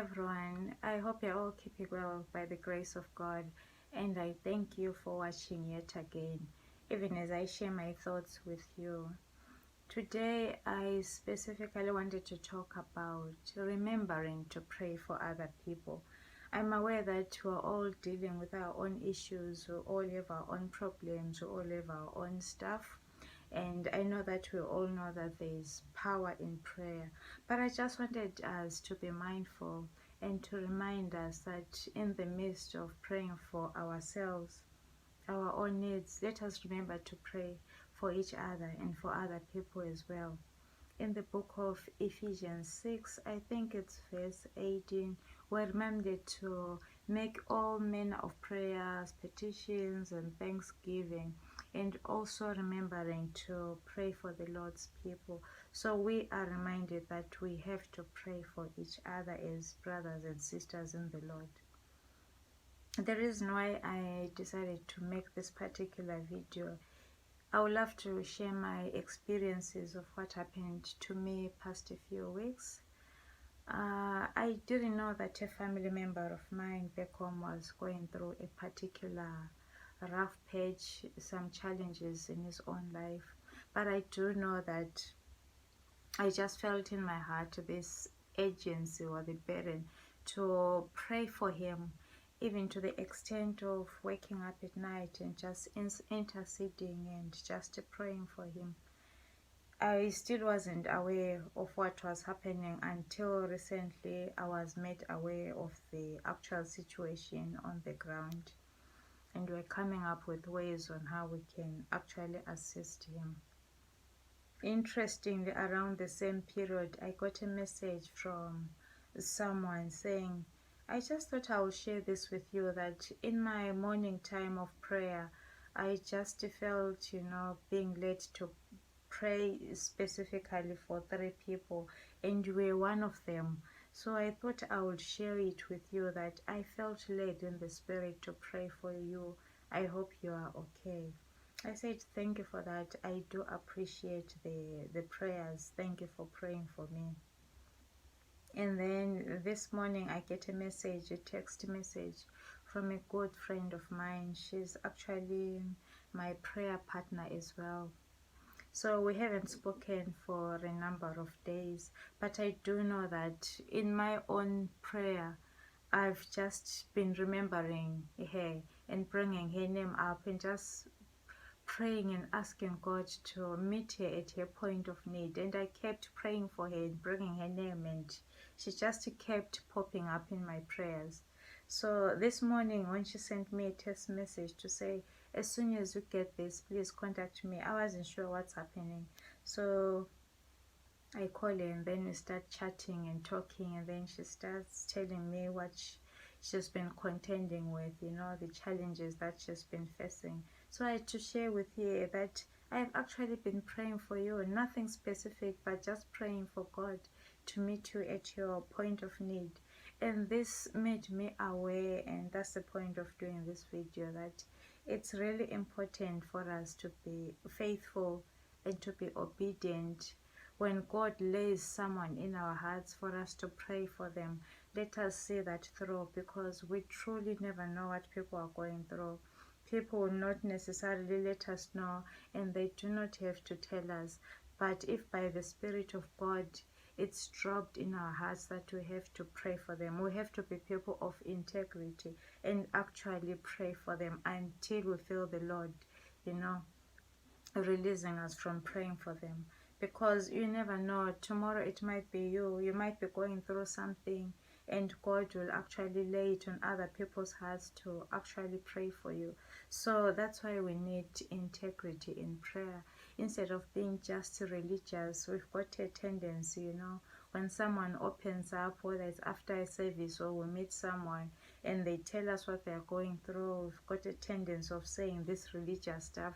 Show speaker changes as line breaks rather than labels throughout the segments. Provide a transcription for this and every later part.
everyone. I hope you're all keeping well by the grace of God, and I thank you for watching yet again, even as I share my thoughts with you. Today, I specifically wanted to talk about remembering to pray for other people. I'm aware that we're all dealing with our own issues, we all have our own problems, we all have our own stuff. And I know that we all know that there is power in prayer. But I just wanted us to be mindful and to remind us that in the midst of praying for ourselves, our own needs, let us remember to pray for each other and for other people as well. In the book of Ephesians 6, I think it's verse 18, we're reminded to make all manner of prayers, petitions, and thanksgiving, and also remembering to pray for the Lord's people. So we are reminded that we have to pray for each other as brothers and sisters in the Lord. The reason why I decided to make this particular video, I would love to share my experiences of what happened to me past a few weeks. I didn't know that a family member of mine back home was going through a particular rough patch, some challenges in his own life. But I do know that I just felt in my heart this urgency or the burden to pray for him, even to the extent of waking up at night and just interceding and just praying for him. I still wasn't aware of what was happening until recently I was made aware of the actual situation on the ground, and we're coming up with ways on how we can actually assist him. Interestingly, around the same period, I got a message from someone saying, I just thought I would share this with you, that in my morning time of prayer, I just felt, being led to pray specifically for 3 people, and you were one of them. So I thought I would share it with you that I felt led in the spirit to pray for you. I hope you are okay. I said thank you for that. I do appreciate the prayers. Thank you for praying for me. And then this morning I get a text message from a good friend of mine. She's actually my prayer partner as well. So we haven't spoken for a number of days, but I do know that in my own prayer, I've just been remembering her and bringing her name up and just praying and asking God to meet her at her point of need. And I kept praying for her and bringing her name, and she just kept popping up in my prayers. So this morning when she sent me a text message to say, as soon as you get this, please contact me, I wasn't sure what's happening. So I call her and then we start chatting and talking, and then she starts telling me what she's been contending with, the challenges that she's been facing. So I had to share with you that I've actually been praying for you, nothing specific, but just praying for God to meet you at your point of need. And this made me aware, and that's the point of doing this video, that it's really important for us to be faithful and to be obedient. When God lays someone in our hearts for us to pray for them, let us see that through, because we truly never know what people are going through. People will not necessarily let us know, and they do not have to tell us. But if by the Spirit of God it's dropped in our hearts that we have to pray for them, we have to be people of integrity and actually pray for them until we feel the Lord, releasing us from praying for them. Because you never know, tomorrow it might be you might be going through something, and God will actually lay it on other people's hearts to actually pray for you. So that's why we need integrity in prayer. Instead of being just religious, we've got a tendency, when someone opens up, whether it's after a service or we meet someone and they tell us what they're going through, we've got a tendency of saying this religious stuff.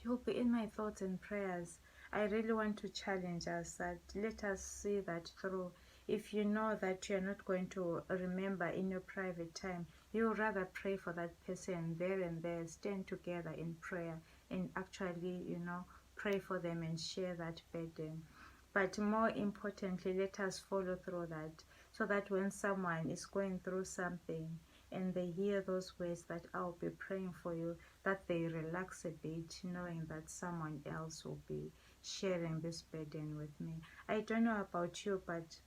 You'll be in my thoughts and prayers. I really want to challenge us that let us see that through. If you know that you're not going to remember in your private time, you rather pray for that person there and there, stand together in prayer and actually, pray for them and share that burden. But more importantly, let us follow through that. so that when someone is going through something and they hear those words that I'll be praying for you, that they relax a bit, knowing that someone else will be sharing this burden with me. I don't know about you, but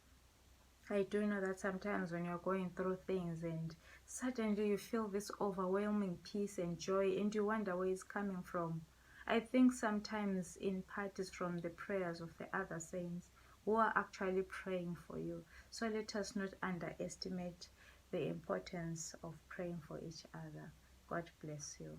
I do know that sometimes when you're going through things and suddenly you feel this overwhelming peace and joy and you wonder where it's coming from. I think sometimes in part is from the prayers of the other saints who are actually praying for you. So let us not underestimate the importance of praying for each other. God bless you.